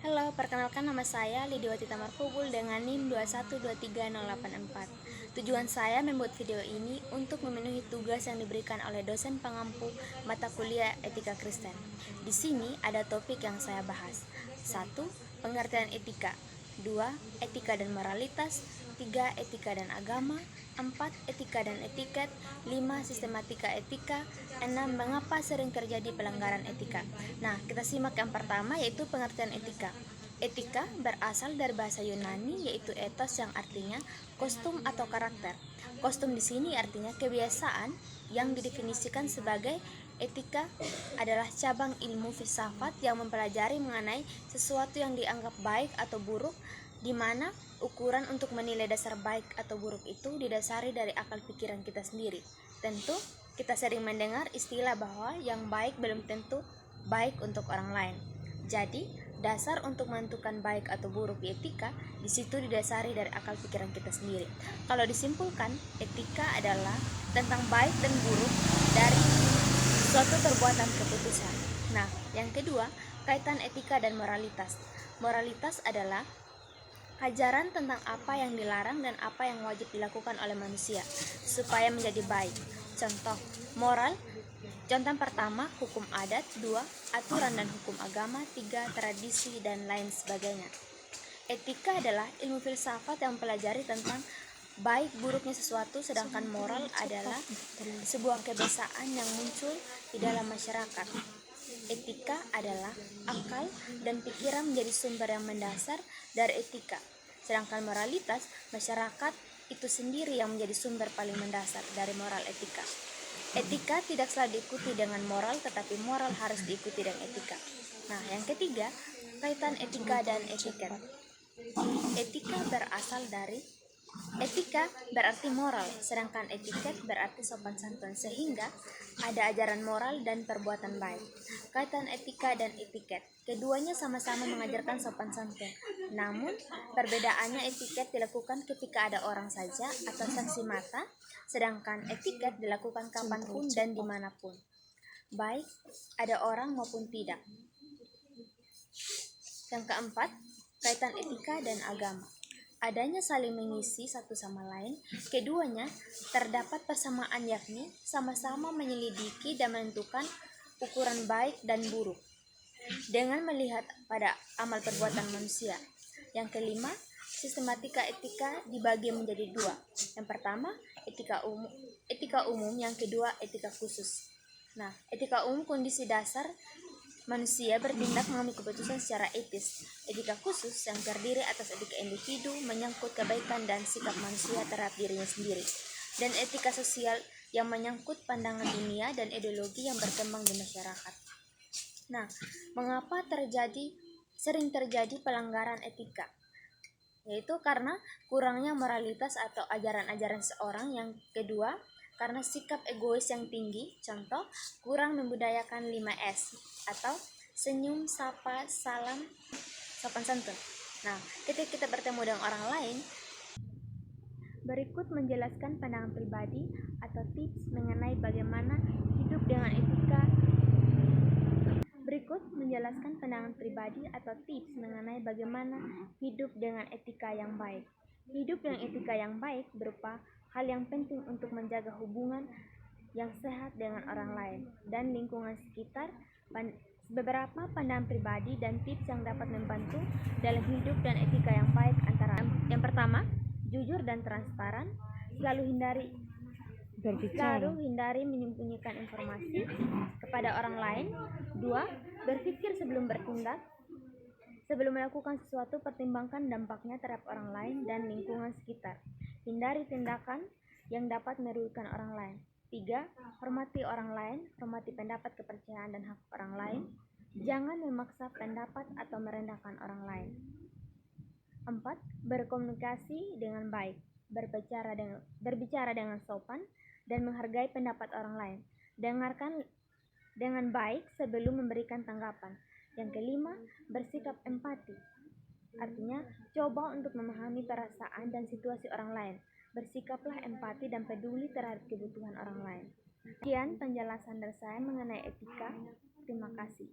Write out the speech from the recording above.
Halo, perkenalkan nama saya Lidiwati Tamarkubul dengan NIM 2123084. Tujuan saya membuat video ini untuk memenuhi tugas yang diberikan oleh dosen pengampu mata kuliah Etika Kristen. Di sini ada topik yang saya bahas. 1. Pengertian etika. 2. Etika dan moralitas. 3. Etika dan agama. 4. Etika dan etiket. 5. Sistematika etika. 6. Mengapa sering terjadi pelanggaran etika. Nah, kita simak yang pertama, yaitu pengertian etika. Etika berasal dari bahasa Yunani, yaitu ethos, yang artinya kostum atau karakter. Kostum di sini artinya kebiasaan, yang didefinisikan sebagai etika adalah cabang ilmu filsafat yang mempelajari mengenai sesuatu yang dianggap baik atau buruk, di mana ukuran untuk menilai dasar baik atau buruk itu didasari dari akal pikiran kita sendiri. Tentu, kita sering mendengar istilah bahwa yang baik belum tentu baik untuk orang lain. Jadi, dasar untuk menentukan baik atau buruk di etika di situ didasari dari akal pikiran kita sendiri. Kalau disimpulkan, etika adalah tentang baik dan buruk dari suatu perbuatan keputusan. Nah, yang kedua, kaitan etika dan moralitas. Moralitas adalah ajaran tentang apa yang dilarang dan apa yang wajib dilakukan oleh manusia supaya menjadi baik. Contoh moral. Contoh pertama, hukum adat. 2. Aturan dan hukum agama. 3. Tradisi dan lain sebagainya. Etika adalah ilmu filsafat yang mempelajari tentang baik buruknya sesuatu, sedangkan moral adalah sebuah kebiasaan yang muncul di dalam masyarakat. Etika adalah akal dan pikiran menjadi sumber yang mendasar dari etika, sedangkan moralitas masyarakat itu sendiri yang menjadi sumber paling mendasar dari moral etika. Etika tidak selalu diikuti dengan moral, tetapi moral harus diikuti dengan etika. Nah, yang ketiga, kaitan etika dan etiket. Etika berarti moral, sedangkan etiket berarti sopan santun, sehingga ada ajaran moral dan perbuatan baik. Kaitan etika dan etiket, keduanya sama-sama mengajarkan sopan santun, namun perbedaannya etiket dilakukan ketika ada orang saja atau saksi mata, sedangkan etiket dilakukan kapanpun dan dimanapun, baik ada orang maupun tidak. Yang keempat, kaitan etika dan agama. Adanya saling mengisi satu sama lain, keduanya terdapat persamaan, yakni sama-sama menyelidiki dan menentukan ukuran baik dan buruk dengan melihat pada amal perbuatan manusia. Yang kelima, sistematika etika dibagi menjadi dua. Yang pertama, etika umum, yang kedua etika khusus. Nah, etika umum kondisi dasar manusia bertindak mengambil keputusan secara etis. Etika khusus yang terdiri atas etika individu menyangkut kebaikan dan sikap manusia terhadap dirinya sendiri, dan etika sosial yang menyangkut pandangan dunia dan ideologi yang berkembang di masyarakat. Nah, mengapa sering terjadi pelanggaran etika? Yaitu karena kurangnya moralitas atau ajaran-ajaran seorang. Yang kedua, karena sikap egois yang tinggi. Contoh, kurang membudayakan 5S atau senyum, sapa, salam, sopan santun. Nah, ketika kita bertemu dengan orang lain, berikut menjelaskan pandangan pribadi atau tips mengenai bagaimana hidup dengan etika. Berikut menjelaskan pandangan pribadi atau tips mengenai bagaimana hidup dengan etika yang baik. Hidup dengan etika yang baik berupa hal yang penting untuk menjaga hubungan yang sehat dengan orang lain dan lingkungan sekitar. Beberapa pandangan pribadi dan tips yang dapat membantu dalam hidup dan etika yang baik antara yang pertama, jujur dan transparan. Selalu hindari menyembunyikan informasi kepada orang lain. 2. Berpikir sebelum bertindak. Sebelum melakukan sesuatu, pertimbangkan dampaknya terhadap orang lain dan lingkungan sekitar. Hindari tindakan yang dapat merugikan orang lain. 3. Hormati orang lain. Hormati pendapat, kepercayaan, dan hak orang lain. Jangan memaksa pendapat atau merendahkan orang lain. 4. Berkomunikasi dengan baik. Berbicara dengan sopan dan menghargai pendapat orang lain. Dengarkan dengan baik sebelum memberikan tanggapan. Yang kelima, bersikap empati. Artinya, coba untuk memahami perasaan dan situasi orang lain. Bersikaplah empati dan peduli terhadap kebutuhan orang lain. Sekian penjelasan dari saya mengenai etika. Terima kasih.